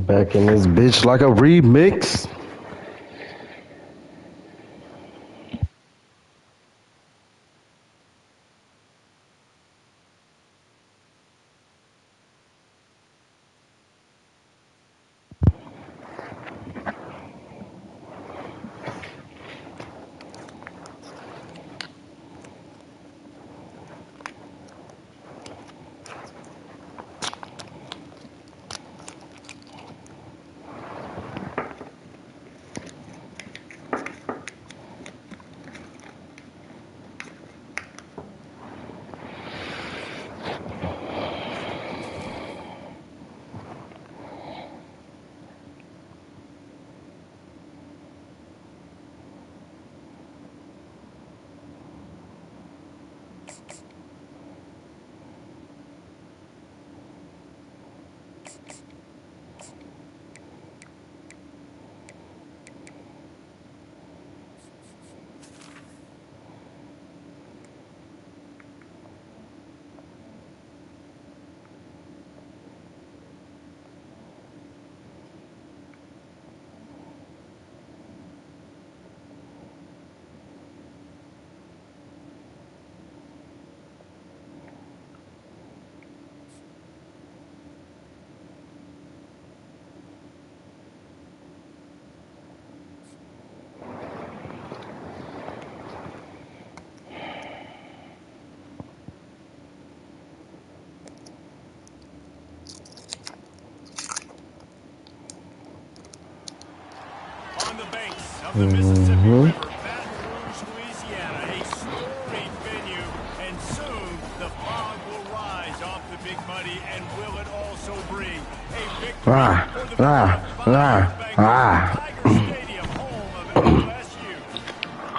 Back in this bitch like a remix. On the banks of the Mississippi River, Baton Rouge, Louisiana, a storied venue, and soon the fog will rise off the Big Muddy, and will it also bring a victory for the Tiger Stadium, home of LSU.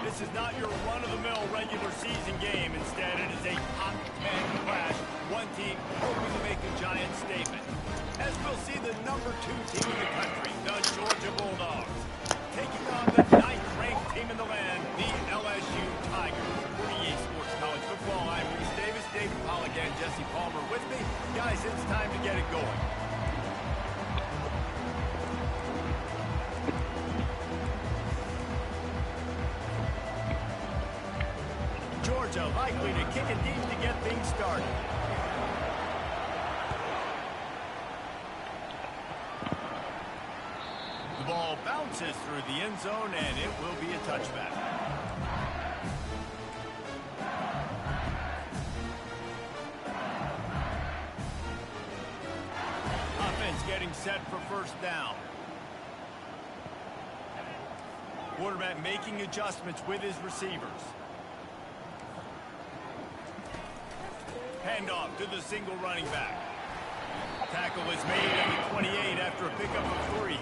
This is not your run-of-the-mill regular season game. Instead, it is a top 10 clash, one team hoping to make a giant statement. As we'll see the number 2 team in the country, the Georgia Bulldogs, taking on the 9th-ranked team in the land, the LSU Tigers. For EA Sports College Football, I'm Reese Davis, David Pollack, and Jesse Palmer with me. Guys, it's time to get it going. Georgia likely to kick it deep to get things started. The ball bounces through the end zone, and it will be a touchback. Offense getting set for first down. Quarterback making adjustments with his receivers. Handoff to the single running back. Tackle is made at the 28 after a pickup of 3.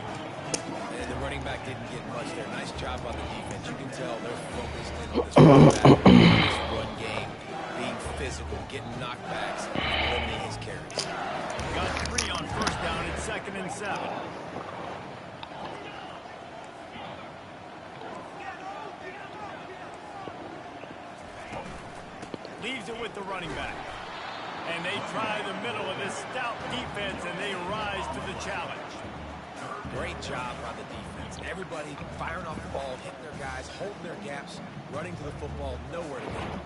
And the running back didn't get much there. Nice job on the defense. You can tell they're focused in on this running back, this run game, being physical, getting knockbacks, limiting his carries. Got 3 on first down at 2nd and 7. Leaves it with the running back. And they try the middle of this stout defense, and they rise to the challenge. Great job by the defense. Everybody firing off the ball, hitting their guys, holding their gaps, running to the football, nowhere to go.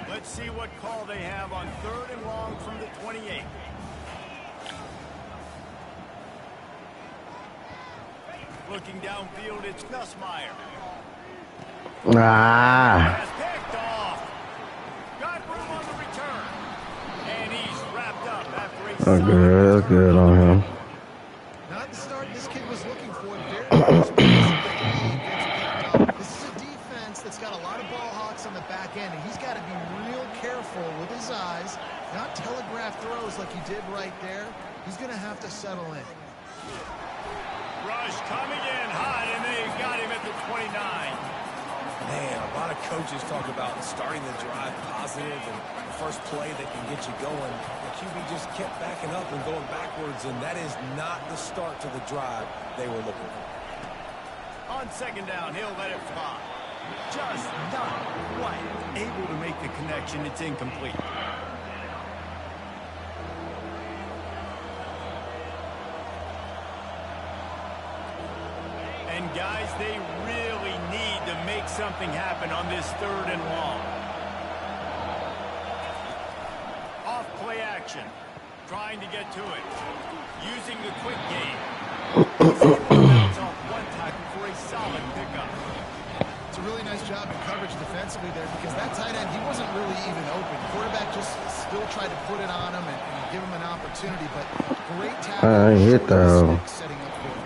Let's see what call they have on 3rd and long from the 28. Looking downfield, it's Nussmeier. Pass picked off. Got room on the return. And he's wrapped up after a That's good on him. Not the start this kid was looking for. This is a defense that's got a lot of ball hawks on the back end, and he's got to be real careful with his eyes, not telegraph throws like he did right there. He's going to have to settle in. Rush coming in hot, and they got him at the 29. Man, a lot of coaches talk about starting the drive positive and the first play that can get you going. The QB just kept backing up and going backwards, and that is not the start to the drive they were looking for. On 2nd down, he'll let it fly. Just not quite able to make the connection. It's incomplete. something happen on this 3rd and long. Off play action. Trying to get to it. Using the quick game. Bounce off one tackle for a solid pickup. It's a really nice job in coverage defensively there because that tight end, he wasn't really even open. The quarterback just still tried to put it on him and give him an opportunity, but great tackle. I hit though. Setting up for him.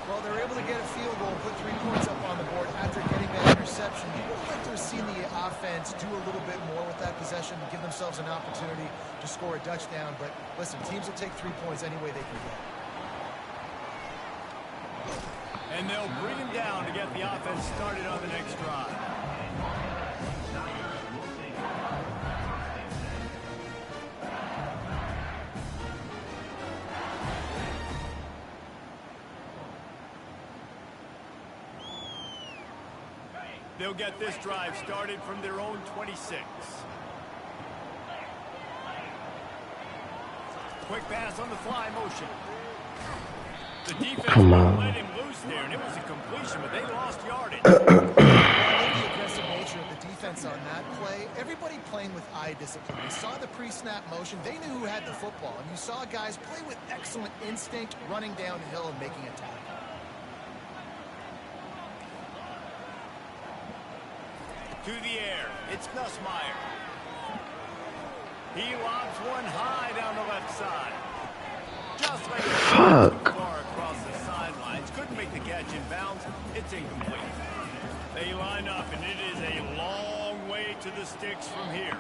Well, they're able to get a field goal, put 3 points up on the board after getting that interception. You would like to have seen the offense do a little bit more with that possession and give themselves an opportunity to score a touchdown. But listen, teams will take 3 points any way they can get. And they'll bring him down to get the offense started on the next drive. They'll get this drive started from their own 26. Quick pass on the fly motion. The defense let him loose there, and it was a completion, but they lost yardage. The aggressive nature of the defense on that play, everybody playing with eye discipline. They saw the pre-snap motion. They knew who had the football, and you saw guys play with excellent instinct, running downhill and making a tackle. To the air, it's Nussmeier. He lobs one high down the left side. Just like Fuck. far across the sidelines. Couldn't make the catch in bounds. It's incomplete. They line up, and it is a long way to the sticks from here.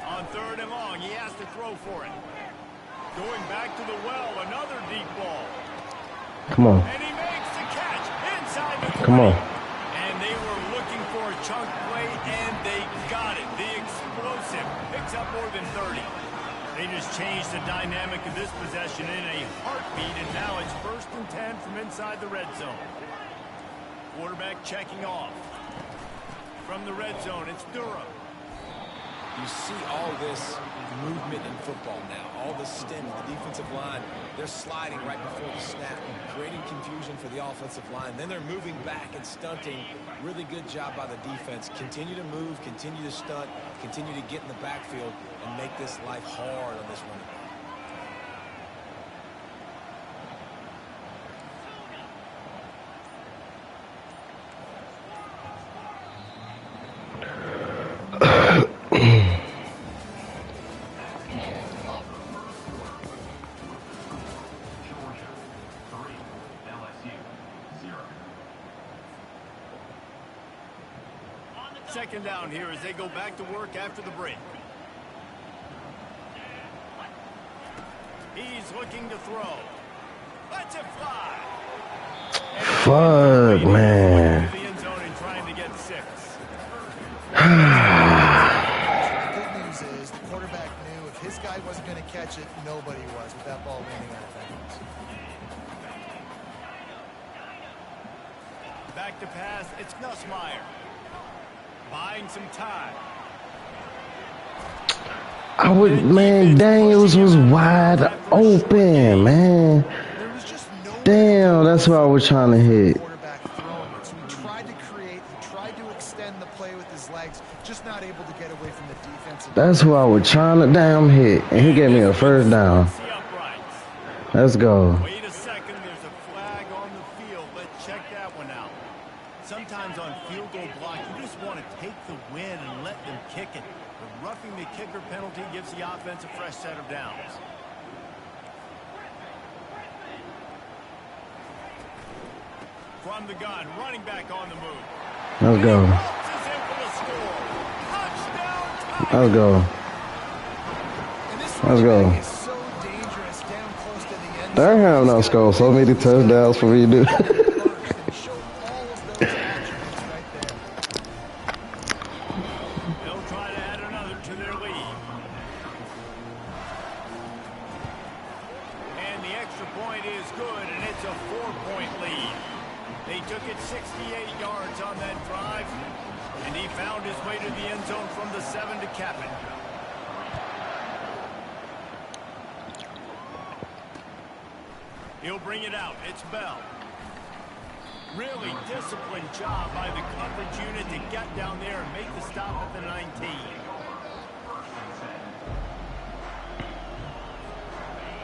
On 3rd and long, he has to throw for it. Going back to the well, another deep ball. Come on. And he makes the catch inside the 20. Come on. And they were looking for a chunk play, and they got it. The explosive picks up more than 30. They just changed the dynamic of this possession in a heartbeat, and now it's 1st and 10 from inside the red zone. Quarterback checking off. From the red zone, it's Durham. You see all this movement in football now. All the stem, the defensive line, they're sliding right before the snap, creating confusion for the offensive line. Then they're moving back and stunting. Really good job by the defense. Continue to move, continue to stunt, continue to get in the backfield and make this life hard on this running back. Second down here as they go back to work after the break. He's looking to throw. Lets it fly. Fuck, man. The end zone and trying to get 6. The good news is the quarterback knew if his guy wasn't going to catch it, nobody was with that ball landing out of bounds. Back to pass, it's Nussmeier. Buying some time. I would, man, Daniels was wide open, man. There was just no Damn, that's what I was trying to hit. quarterback throwing it. So he tried to create, he tried to extend the play with his legs, just not able to get away from the defense. That's what I was trying to damn hit. And he gave me a 1st down. See uprights. Let's go. Wait a second, there's a flag on the field. Let's check that one out. Sometimes on field goal block, you just want to take the win and let them kick it. The roughing the kicker penalty gives the offense a fresh set of downs. From the gun, running back on the move. Let's go. Let's go. Let's go. Is so dangerous down close to the end They have no score. So many touchdowns for me to do. and show all of those attributes right there. They'll try to add another to their lead. And the extra point is good, and it's a 4-point lead. They took it 68 yards on that drive, and he found his way to the end zone from the 7 to cap it. He'll bring it out. It's Bell. Really disciplined job by the coverage unit to get down there and make the stop at the 19.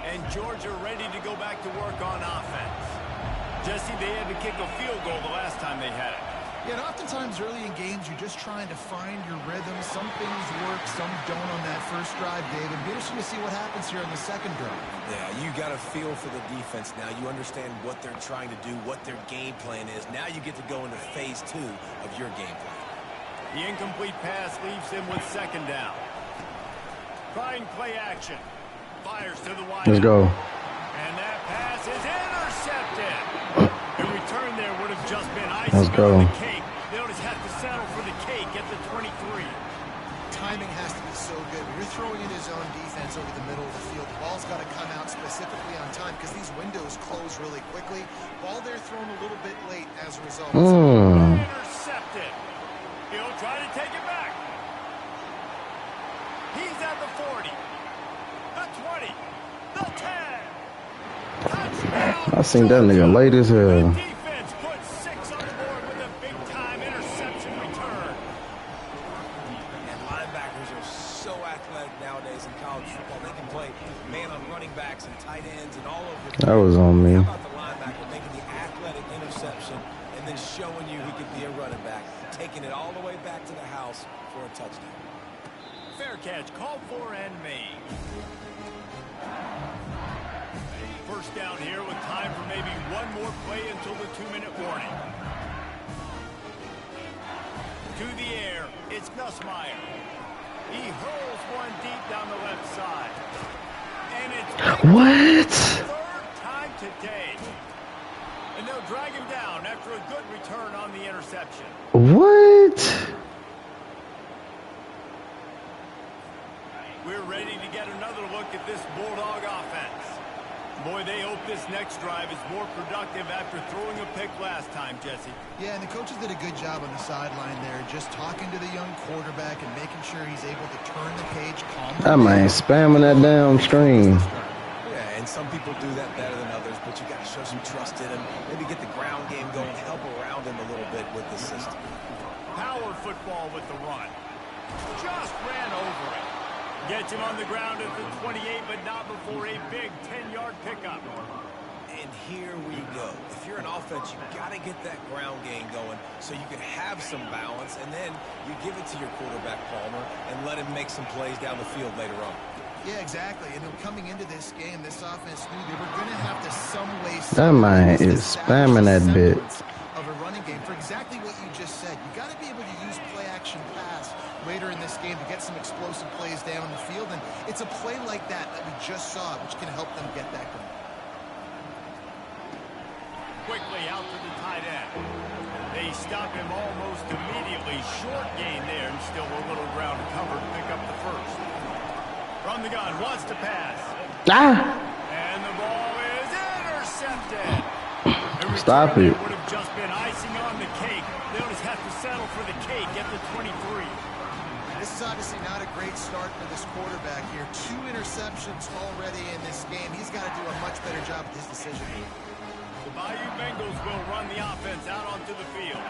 And Georgia ready to go back to work on offense. Jesse, they had to kick a field goal the last time they had it. Yeah, and oftentimes early in games, you're just trying to find your rhythm. Some things work, some don't on that first drive, David. Be interesting to see what happens here on the second drive. Yeah, you got a feel for the defense now. You understand what they're trying to do, what their game plan is. Now you get to go into phase 2 of your game plan. The incomplete pass leaves him with second down. Trying play action. Fires to the wide. Let's go. And that pass is intercepted. The return there would have just been Let's icing go. on the cake. They'll just have to settle for the cake at the 23. Timing has to be so good. When you're throwing in his own defense over the middle of the field, the ball's got to come out specifically on time because these windows close really quickly. Ball there thrown a little bit late as a result. Intercepted. He'll try to take it back. He's at the 40. The 20. The 10. Touchdown. I seen that nigga late as hell. Defense puts 6 on the board with a big-time interception return. And linebackers are so athletic nowadays in college football. They can play man on running backs and tight ends and all over the That was on me. How about the linebacker making the athletic interception and then showing you he could be a running back, taking it all the way back to the house for a touchdown. Fair catch, called for and made. First down here with time for maybe one more play until the 2-minute warning. To the air, it's Ncaa. He hurls one deep down the left side. And it's What? third time today. And they'll drag him down after a good return on the interception. What? We're ready to get another look at this Bulldog offense. Boy, they hope this next drive is more productive after throwing a pick last time, Jesse. Yeah, and the coaches did a good job on the sideline there, just talking to the young quarterback and making sure he's able to turn the page calmly. That man spamming that down screen. Yeah, and some people do that better than others, but you got to show some trust in him. Maybe get the ground game going, help around him a little bit with the system. Power football with the run. Just ran over it. Gets him on the ground at the 28, but not before a big 10-yard pickup. And here we go. If you're an offense, you got to get that ground game going so you can have some balance, and then you give it to your quarterback, Palmer, and let him make some plays down the field later on. Yeah, exactly. And coming into this game, this offense knew they were going to have to some way. That man is spamming that bit. Of a running game for exactly what you just said. You got to be able to use play-action pass later in this game to get some explosive plays down the field, and it's a play like that we just saw, which can help them get that going. Quickly out to the tight end. They stop him almost immediately. Short gain there, and still a little ground covered to pick up the first. From the gun, wants to pass. And the ball is intercepted. Stop it. Would have just been icing on the cake. They'll just have to settle for the cake at the 23. This is obviously not a great start for this quarterback here. 2 interceptions already in this game. He's got to do a much better job with his decision. The Bayou Bengals will run the offense out onto the field.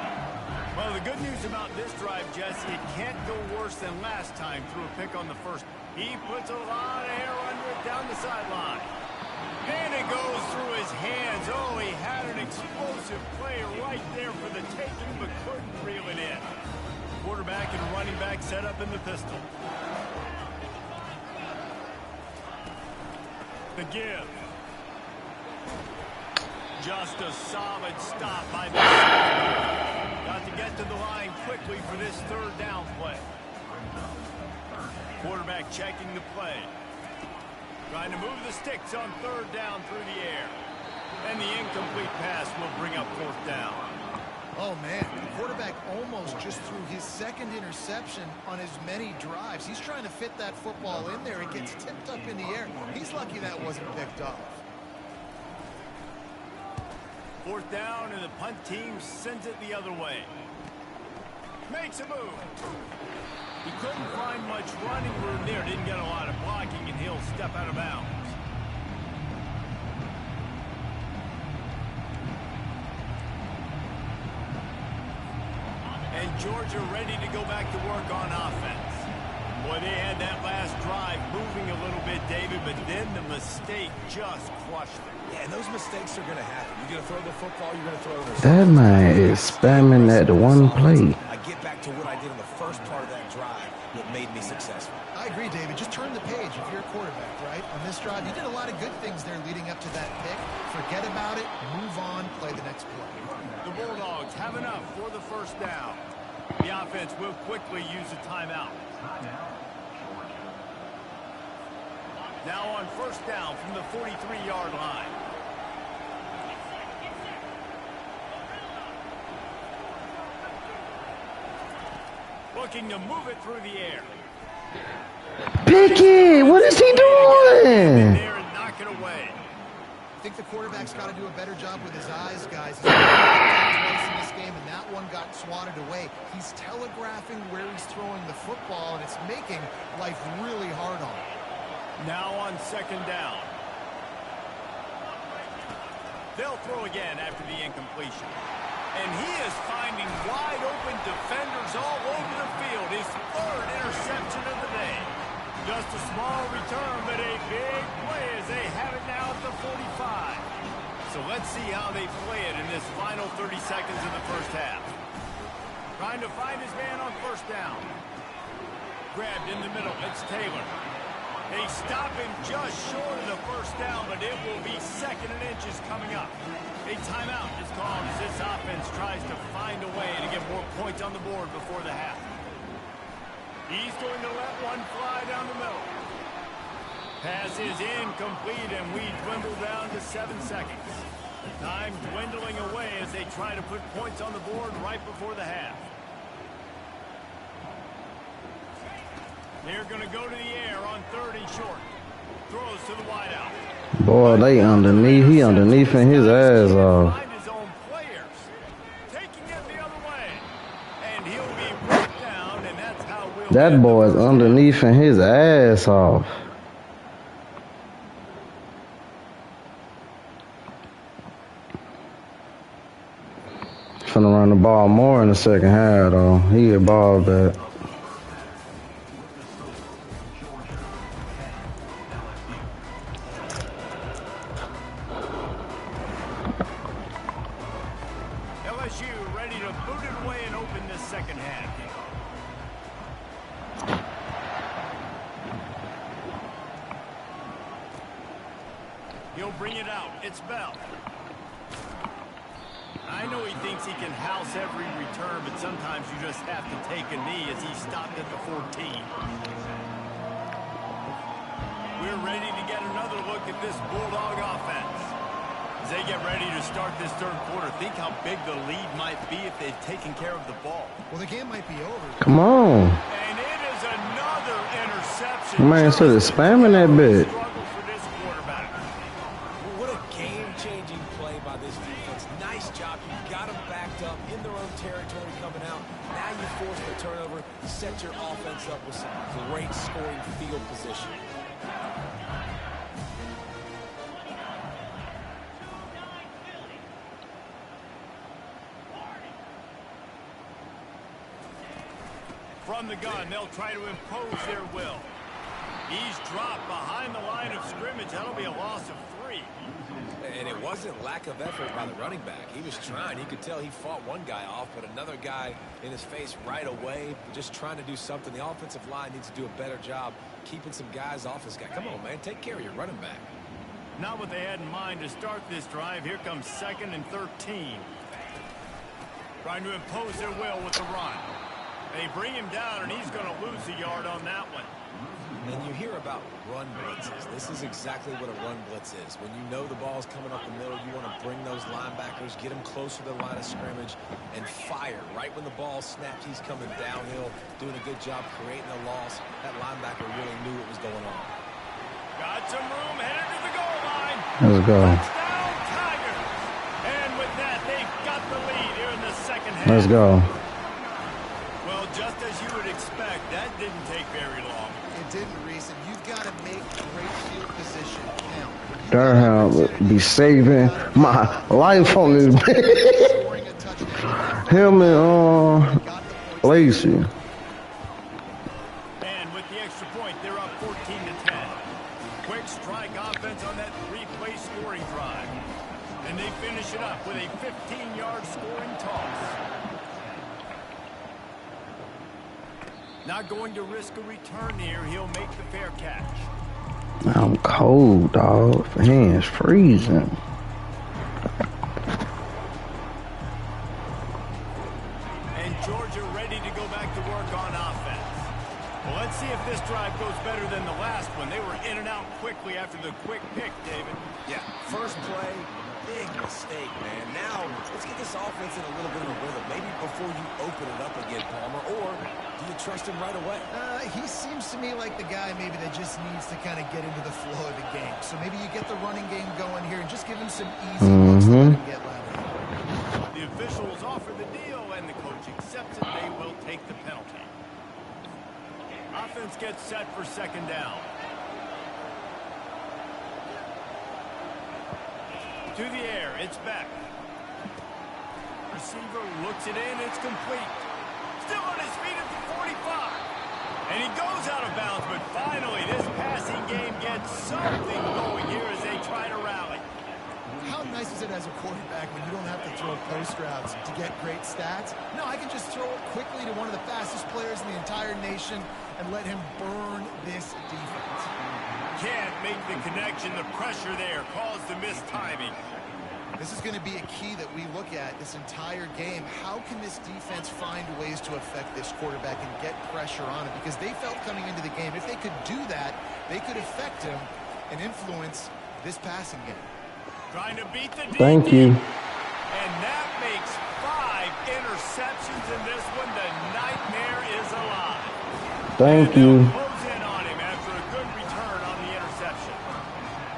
Well, the good news about this drive, Jesse, it can't go worse than last time through a pick on the first. He puts a lot of hair under it down the sideline. And it goes through his hands. Oh, he had an explosive play right there for the taking, but couldn't reel it in. Quarterback and running back set up in the pistol. The give. Just a solid stop by the got to get to the line quickly for this third down play. Quarterback checking the play. Trying to move the sticks on third down through the air. And the incomplete pass will bring up fourth down. Oh, man, the quarterback almost just threw his second interception on as many drives. He's trying to fit that football in there. It gets tipped up in the air. He's lucky that wasn't picked off. Fourth down, and the punt team sends it the other way. Makes a move. He couldn't find much running room there. Didn't get a lot of blocking, and he'll step out of bounds. Georgia ready to go back to work on offense. Boy, they had that last drive moving a little bit, David, but then the mistake just crushed them. Yeah, and those mistakes are going to happen. You're going to throw the football, you're going to throw it. That man is spamming that one play. I get back to what I did in the first part of that drive that made me successful. I agree, David. Just turn the page if you're a quarterback, right? On this drive, you did a lot of good things there leading up to that pick. Forget about it, move on, play the next play. The Bulldogs have enough for the first down. The offense will quickly use a timeout. Now on first down from the 43-yard line. Looking to move it through the air. Pickett, what is he doing? There and knock it away. I think the quarterback's got to do a better job with his eyes, guys. He's twice in this game, and that one got swatted away. He's telegraphing where he's throwing the football, and it's making life really hard on him. Now on second down. They'll throw again after the incompletion. And he is finding wide open defenders all over the field. His third interception of the day. Just a small return, but a big play as they have it now at the 45. So let's see how they play it in this final 30 seconds of the first half. Trying to find his man on first down. Grabbed in the middle. It's Taylor. They stop him just short of the first down, but it will be second and inches coming up. A timeout is called as this offense tries to find a way to get more points on the board before the half. He's going to let one fly down the middle. Pass is incomplete, and we dwindle down to 7 seconds. Time dwindling away as they try to put points on the board right before the half. They're going to go to the air on third and short. Throws to the wideout. Boy, they underneath. He underneath in his ass off. Find his own players. Taking it the other way. And he'll be brought down, and that's how we'll That boy is underneath in his ass off. Finna run the ball more in the second half, though. He get ball back. LSU ready to boot it away and open this second half. He'll bring it out. It's Bell. I know he thinks he can house every return, but sometimes you just have to take a knee as he stopped at the 14. We're ready to get another look at this Bulldog offense. As they get ready to start this third quarter, think how big the lead might be if they've taken care of the ball. Well, the game might be over. Come on. And it is another interception. Man, so they're spamming that bit. Struggle for this quarterback. What a game-changing play by this defense. Nice job. You got them backed up in their own territory coming out. Now you force the turnover, set your offense up with some great scoring field position. From the gun, they'll try to impose their will. He's dropped behind the line of scrimmage. That'll be a loss of 3. And it wasn't lack of effort by the running back. He was trying. You could tell he fought one guy off, but another guy in his face right away, just trying to do something. The offensive line needs to do a better job keeping some guys off this guy. Come on, man. Take care of your running back. Not what they had in mind to start this drive. Here comes 2nd and 13. Trying to impose their will with the run. They bring him down, and he's going to lose a yard on that one. And you hear about run blitzes. This is exactly what a run blitz is. When you know the ball's coming up the middle, you want to bring those linebackers, get them closer to the line of scrimmage, and fire. Right when the ball snaps, he's coming downhill, doing a good job creating a loss. That linebacker really knew what was going on. Got some room, headed to the goal line. Let's go. Touchdown, Tigers. And with that, they've got the lead here in the second half. Let's go. Well, just as you would expect, that didn't take very long. It didn't, Reese, and you've got to make great field position count. Durham be saving my life on this. Scoring a touchdown. Him and Got the Bless you. And with the extra point, they're up 14-10. Quick strike offense on that three-play scoring drive. And they finish it up with a 15-yard scoring toss. Not going to risk a return here. He'll make the fair catch. I'm cold, dog. Hands freezing. And Georgia ready to go back to work on offense. Well, let's see if this drive goes better than the last one. They were in and out quickly after the quick pick, David. Yeah, first play, big mistake, man. Now, let's get this offense in a little bit of a rhythm. Maybe before you open it up again, Palmer, or do you trust him right away? He seems to me like the guy maybe that just needs to kind of get into the flow of the game. So maybe you get the running game going here and just give him some easy looks to let him get lateral. The officials offer the deal, and the coach accepts it. They will take the penalty. Offense gets set for second down. To the air, it's back. Receiver looks it in, it's complete. Still on his feet at the 45. And he goes out of bounds, but finally this passing game gets something going here as they try to rally. How nice is it as a quarterback when you don't have to throw post routes to get great stats? No, I can just throw it quickly to one of the fastest players in the entire nation and let him burn this defense. Can't make the connection. The pressure there caused the missed timing. This is going to be a key that we look at this entire game. How can this defense find ways to affect this quarterback and get pressure on him? Because they felt coming into the game, if they could do that, they could affect him and influence this passing game. Trying to beat the DB. Thank you. And that makes 5 interceptions in this one. The nightmare is alive. Thank you. Close in on him after a good return on the interception.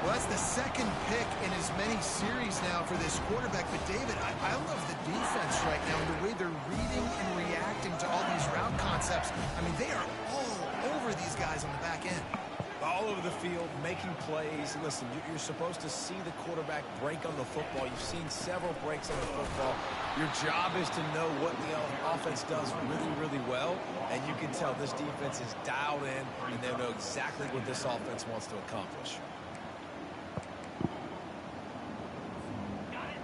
Well, that's the second pick in as many series now for this quarterback. But, David, I love the defense right now and the way they're reading and reacting to all these route concepts. I mean, they are all over these guys on the back end. All over the field, making plays. Listen, you're supposed to see the quarterback break on the football. You've seen several breaks on the football. Your job is to know what the offense does really, really well. And you can tell this defense is dialed in, and they know exactly what this offense wants to accomplish.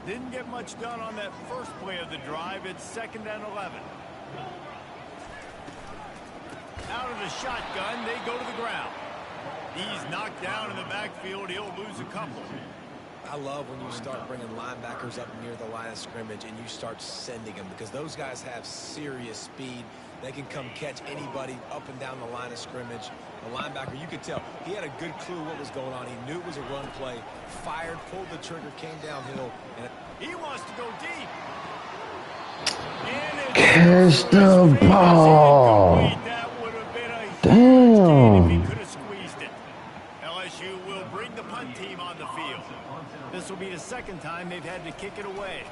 Didn't get much done on that first play of the drive. It's 2nd and 11. Out of the shotgun, they go to the ground. He's knocked down in the backfield. He'll lose a couple. I love when you start bringing linebackers up near the line of scrimmage and you start sending them, because those guys have serious speed. They can come catch anybody up and down the line of scrimmage. The linebacker, you could tell, he had a good clue what was going on. He knew it was a run play, fired, pulled the trigger, came downhill. And he wants to go deep. Catch the ball. That would have been a Damn. if he could have squeezed it. LSU will bring the punt team on the field. This will be the second time they've had to kick it away.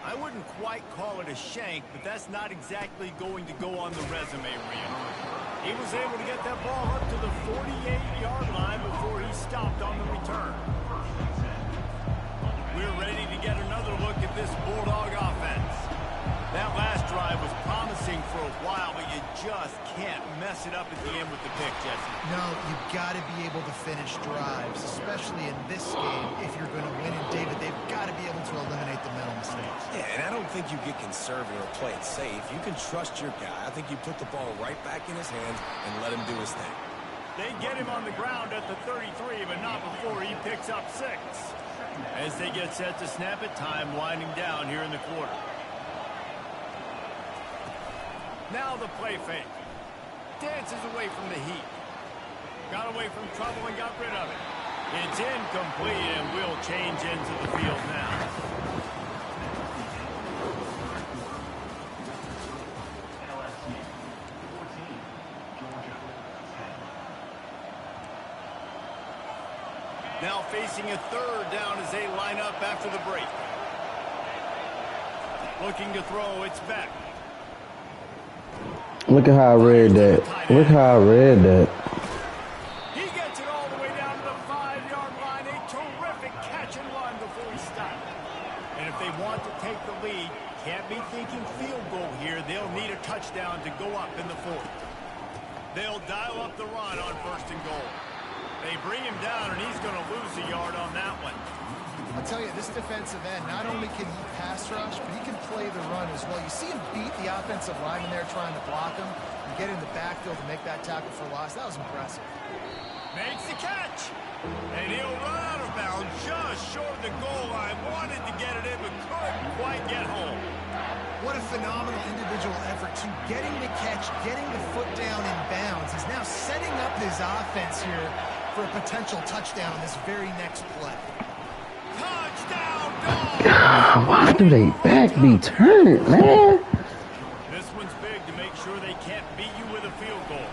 I wouldn't quite call it a shank, but that's not exactly going to go on the resume reel. He was able to get that ball up to the 48-yard line before he stopped on the return. We're ready to get another look at this Bulldog offense. That last drive was promising for a while, but you just can't mess it up at the end with the pick, Jesse. No, you've got to be able to finish drives, especially in this game. If you're going to win, and David, they've got to be able to eliminate the mental mistakes. yeah, and I don't think you get conservative or play it safe. You can trust your guy. I think you put the ball right back in his hands and let him do his thing. They get him on the ground at the 33, but not before he picks up 6. As they get set to snap it, time winding down here in the quarter. Now the play fake. Dances away from the heat. Got away from trouble and got rid of it. It's incomplete and will change into the field now. Now facing a 3rd down as they line up after the break. Looking to throw, it's back. Look at how I read that. Look how I read that. He gets it all the way down to the 5-yard line. A terrific catch and run before he stopped. And if they want to take the lead, can't be thinking field goal here. They'll need a touchdown to go up in the fourth. They'll dial up the run on 1st and goal. They bring him down, and he's going to lose a yard on that one. I'll tell you, this defensive end, not only can he pass rush, but he can play the run as well. You see him beat the offensive lineman there trying to block him and get in the backfield to make that tackle for loss. That was impressive. Makes the catch. And he'll run out of bounds just short of the goal line. Wanted to get it in, but couldn't quite get home. What a phenomenal individual effort to getting the catch, getting the foot down in bounds. He's now setting up his offense here for a potential touchdown on this very next play. Touchdown, dog! God, why do they back be turned, man? This one's big to make sure they can't beat you with a field goal.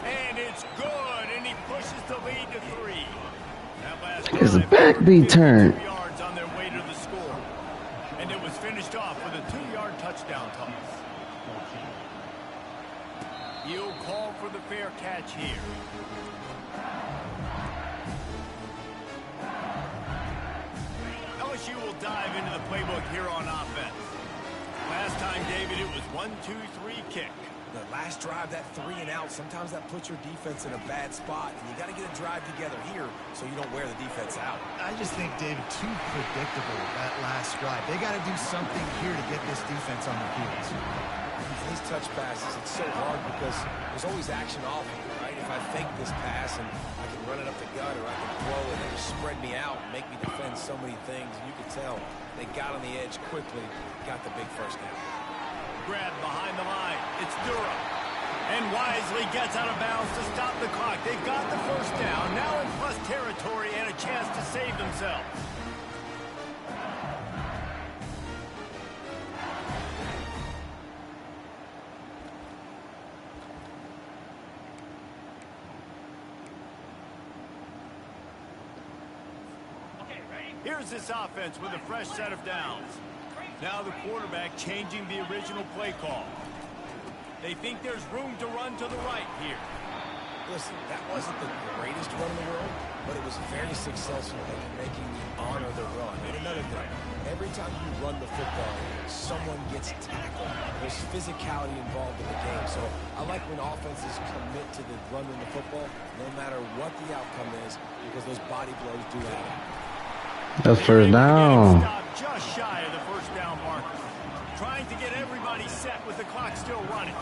And it's good, and he pushes the lead to 3. That last His drive, back be 52 turned. yards on their way to the score. And it was finished off with a 2-yard touchdown toss. You'll call for the fair catch here. LSU will dive into the playbook here on offense. Last time, David, it was 1-2-3 kick. The last drive, that 3 and out, sometimes that puts your defense in a bad spot, and you got to get a drive together here so you don't wear the defense out. I just think, David, too predictable, that last drive. They got to do something here to get this defense on their heels. These touch passes, it's so hard because there's always action off of it, right? If I fake this pass and I can run it up the gut or I can throw it and just spread me out and make me defend so many things, and you can tell they got on the edge quickly, got the big first down. Grab behind the line. It's Durham. And wisely gets out of bounds to stop the clock. They've got the first down. Now in plus territory and a chance to save themselves. Here's this offense with a fresh set of downs. Now the quarterback changing the original play call. They think there's room to run to the right here. Listen, that wasn't the greatest run in the world, but it was very successful in making me honor the run. And another thing, every time you run the football, someone gets tackled. There's physicality involved in the game. So I like when offenses commit to the running the football, no matter what the outcome is, because those body blows do add up. That's first down. Stopped just shy of the first down marker. Trying to get everybody set with the clock still running.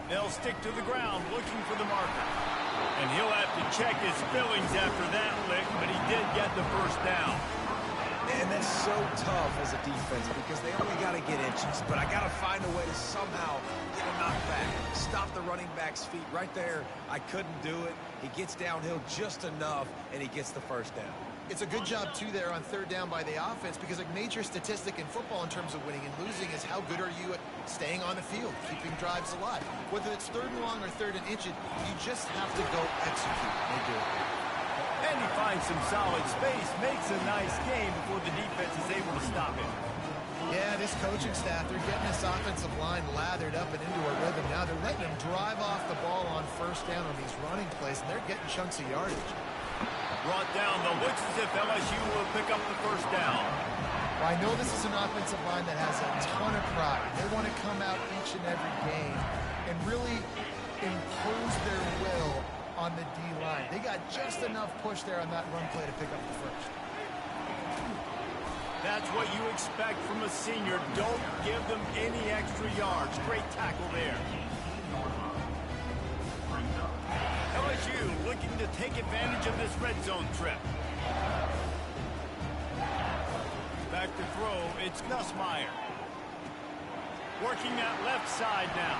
They'll stick to the ground looking for the marker. And he'll have to check his fillings after that lick, but he did get the first down. And that's so tough as a defense because they only got to get inches. But I got to find a way to somehow get a knockback. Stop the running back's feet right there. I couldn't do it. He gets downhill just enough, and he gets the first down. It's a good job, too, there on third down by the offense because a major statistic in football in terms of winning and losing is how good are you at staying on the field, keeping drives alive. Whether it's third and long or third and inches, you just have to go execute. They do it. And he finds some solid space, makes a nice game before the defense is able to stop him. Yeah, this coaching staff, they're getting this offensive line lathered up and into a rhythm. Now they're letting them drive off the ball on first down on these running plays, and they're getting chunks of yardage. Brought down, though. Looks as if LSU will pick up the first down. Well, I know this is an offensive line that has a ton of pride. They want to come out each and every game and really impose their will on the D-line. They got just enough push there on that run play to pick up the first. That's what you expect from a senior. Don't give them any extra yards. Great tackle there. LSU looking to take advantage of this red zone trip. Back to throw, it's Nussmeier. Working that left side now.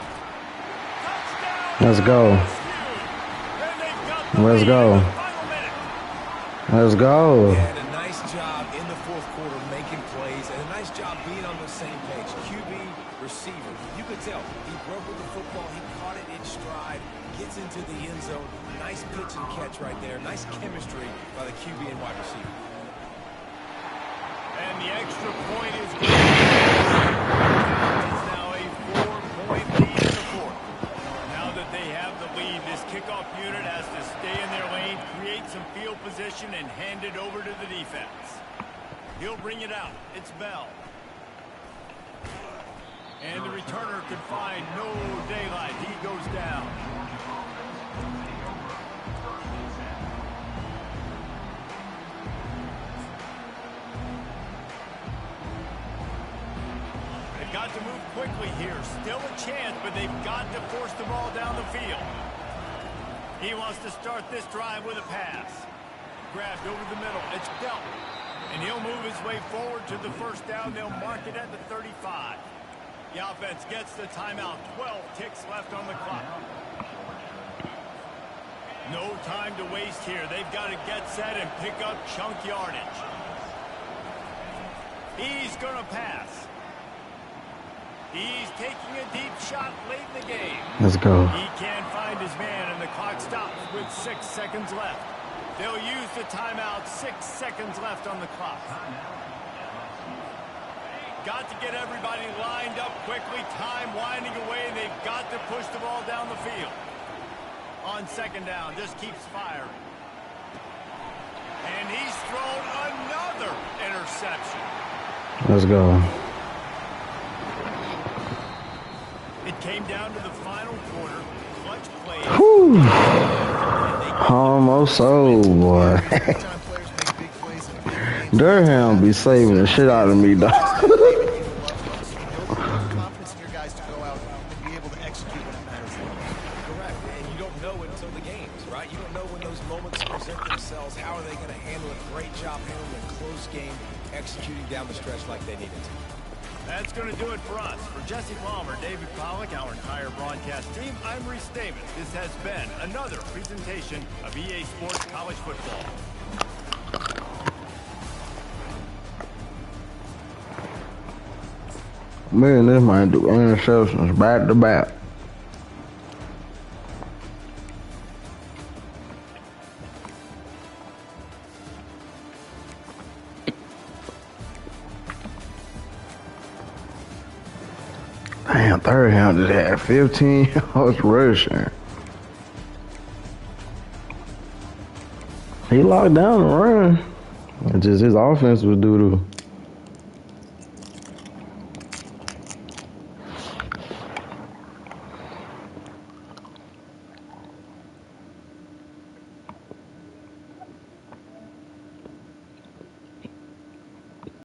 Touchdown! Let's go. Let's go. Let's go. And a nice job in the fourth quarter making plays, and a nice job being on the same page. QB, receiver. You could tell he broke with the football. He caught it in stride, gets into the end zone. Nice pitch and catch right there. Nice chemistry by the QB and wide receiver. And the extra point is good. It's now a 4-point lead in the fourth. Now that they have the lead This kickoff unit has to stay in their lane, create some field position, and hand it over to the defense. He'll bring it out. It's Bell. And the returner could find no daylight. He goes down. They've got to move quickly here. Still a chance, but they've got to force the ball down the field. He wants to start this drive with a pass. Grabbed over the middle. It's Bell. And he'll move his way forward to the first down. They'll mark it at the 35. The offense gets the timeout. 12 ticks left on the clock. No time to waste here. They've got to get set and pick up chunk yardage. He's going to pass. He's taking a deep shot late in the game. Let's go. He can't find his man, and the clock stops with 6 seconds left. They'll use the timeout. 6 seconds left on the clock. Got to get everybody lined up quickly. Time winding away, and they've got to push the ball down the field. On second down, just keeps firing. And he's thrown another interception. Let's go. It came down to the final quarter. Clutch plays. Whew. Almost so, boy. Durham be saving the shit out of me, dog. Confidence in your guys to go out and be able to execute when it matters. Correct, and you don't know until the games, right? You don't know when those moments present themselves. How are they going to handle it? Great job handling a close game, executing down the stretch like they needed to. That's going to do it for us. For Jesse Palmer, David Pollack, our entire broadcast team, I'm Reese Davis. This has been another presentation of EA Sports College Football. Man, this might do interceptions back to back. Damn, third down just had 15 yards rushing. He locked down the run. It's just his offense was doo-doo.